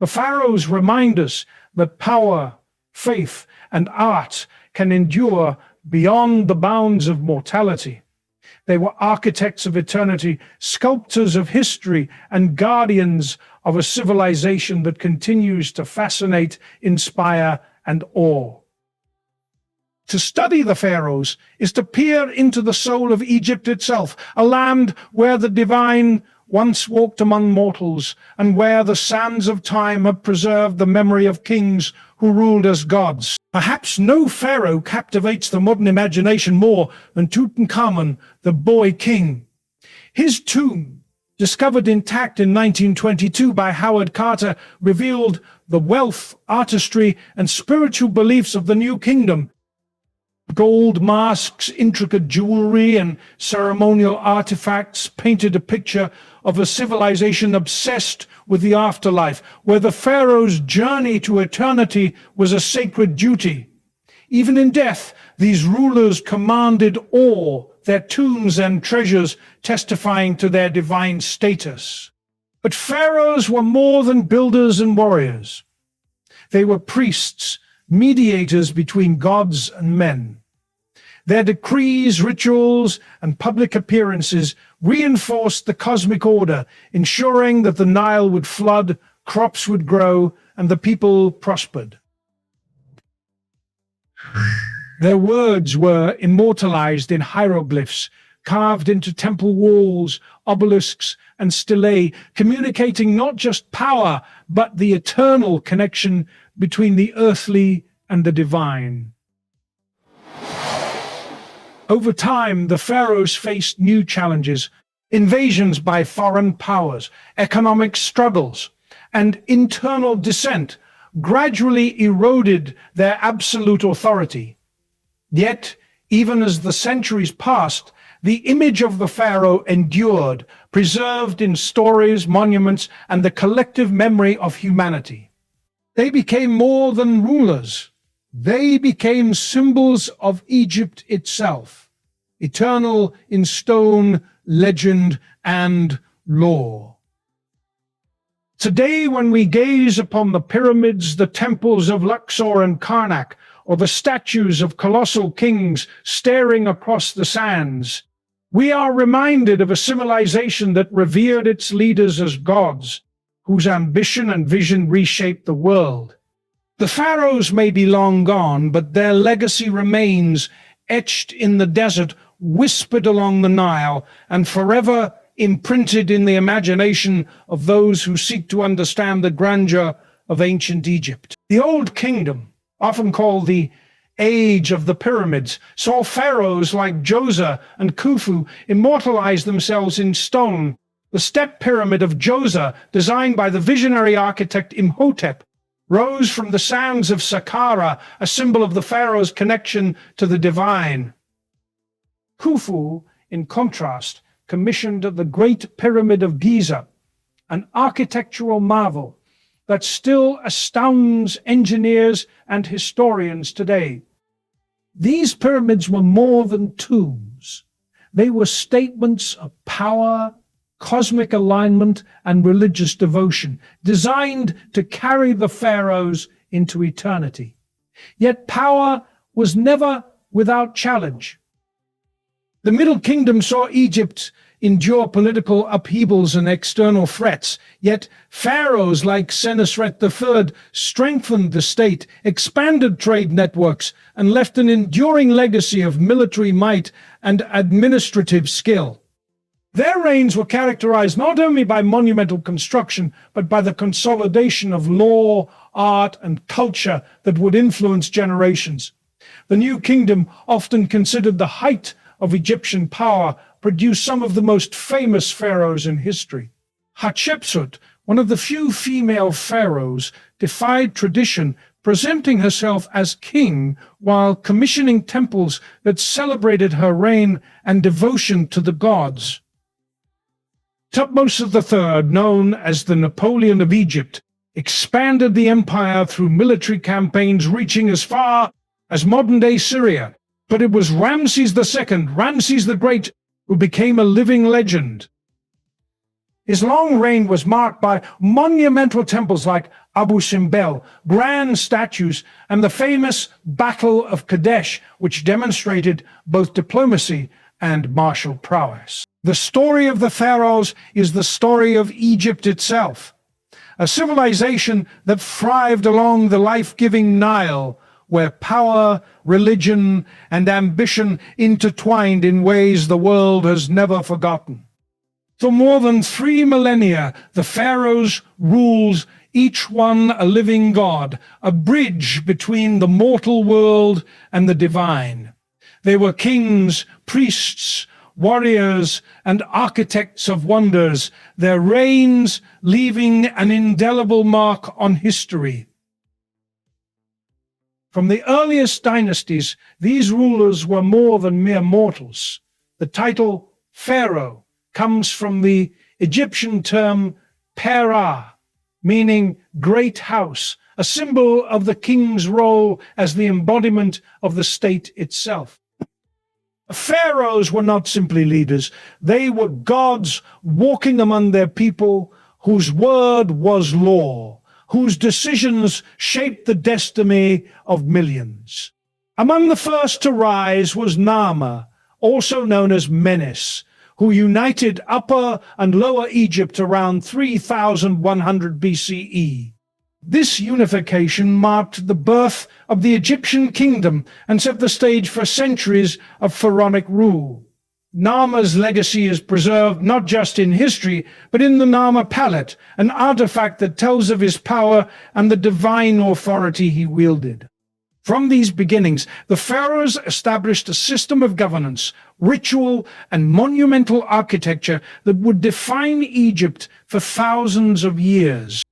The pharaohs remind us that power, faith, and art can endure beyond the bounds of mortality. They were architects of eternity, sculptors of history, and guardians of a civilization that continues to fascinate, inspire, and awe. To study the pharaohs is to peer into the soul of Egypt itself, a land where the divine once walked among mortals, and where the sands of time have preserved the memory of kings who ruled as gods. Perhaps no pharaoh captivates the modern imagination more than Tutankhamun, the boy king. His tomb, discovered intact in 1922 by Howard Carter, revealed the wealth, artistry, and spiritual beliefs of the new kingdom. Gold masks, intricate jewelry, and ceremonial artifacts painted a picture of a civilization obsessed with the afterlife, where the pharaoh's journey to eternity was a sacred duty. Even in death, these rulers commanded awe, their tombs and treasures testifying to their divine status. But pharaohs were more than builders and warriors. They were priests, mediators between gods and men. Their decrees, rituals, and public appearances reinforced the cosmic order, ensuring that the Nile would flood, crops would grow, and the people prospered. Their words were immortalized in hieroglyphs, carved into temple walls, obelisks, and stelae, communicating not just power, but the eternal connection between the earthly and the divine. Over time, the pharaohs faced new challenges: invasions by foreign powers, economic struggles, and internal dissent gradually eroded their absolute authority. Yet, even as the centuries passed, the image of the pharaoh endured, preserved in stories, monuments, and the collective memory of humanity. They became more than rulers. They became symbols of Egypt itself, eternal in stone, legend, and lore. Today, when we gaze upon the pyramids, the temples of Luxor and Karnak, or the statues of colossal kings staring across the sands, we are reminded of a civilization that revered its leaders as gods, whose ambition and vision reshaped the world. The pharaohs may be long gone, but their legacy remains, etched in the desert, whispered along the Nile, and forever imprinted in the imagination of those who seek to understand the grandeur of ancient Egypt. The Old Kingdom, often called the Age of the Pyramids, saw pharaohs like Djoser and Khufu immortalize themselves in stone. The step pyramid of Djoser, designed by the visionary architect Imhotep, rose from the sands of Saqqara, a symbol of the pharaoh's connection to the divine. Khufu, in contrast, commissioned the Great Pyramid of Giza, an architectural marvel that still astounds engineers and historians today. These pyramids were more than tombs. They were statements of power, cosmic alignment, and religious devotion, designed to carry the pharaohs into eternity. Yet power was never without challenge. The Middle Kingdom saw Egypt endure political upheavals and external threats, yet pharaohs like Senusret III strengthened the state, expanded trade networks, and left an enduring legacy of military might and administrative skill. Their reigns were characterized not only by monumental construction, but by the consolidation of law, art, and culture that would influence generations. The New Kingdom, often considered the height of Egyptian power, produced some of the most famous pharaohs in history. Hatshepsut, one of the few female pharaohs, defied tradition, presenting herself as king while commissioning temples that celebrated her reign and devotion to the gods. Thutmose III, known as the Napoleon of Egypt, expanded the empire through military campaigns reaching as far as modern-day Syria. But it was Ramses II, Ramses the Great, who became a living legend. His long reign was marked by monumental temples like Abu Simbel, grand statues, and the famous Battle of Kadesh, which demonstrated both diplomacy and martial prowess. The story of the pharaohs is the story of Egypt itself, a civilization that thrived along the life-giving Nile, where power, religion, and ambition intertwined in ways the world has never forgotten. For more than 3 millennia, the pharaohs ruled, each one a living god, a bridge between the mortal world and the divine. They were kings, priests, warriors, and architects of wonders, their reigns leaving an indelible mark on history. From the earliest dynasties, these rulers were more than mere mortals. The title pharaoh comes from the Egyptian term pera, meaning great house, a symbol of the king's role as the embodiment of the state itself. Pharaohs were not simply leaders. They were gods walking among their people, whose word was law, whose decisions shaped the destiny of millions. Among the first to rise was Narmer, also known as Menes, who united Upper and Lower Egypt around 3100 BCE. This unification marked the birth of the Egyptian kingdom and set the stage for centuries of pharaonic rule. Narmer's legacy is preserved not just in history, but in the Narmer palette, an artifact that tells of his power and the divine authority he wielded. From these beginnings, the pharaohs established a system of governance, ritual, and monumental architecture that would define Egypt for thousands of years.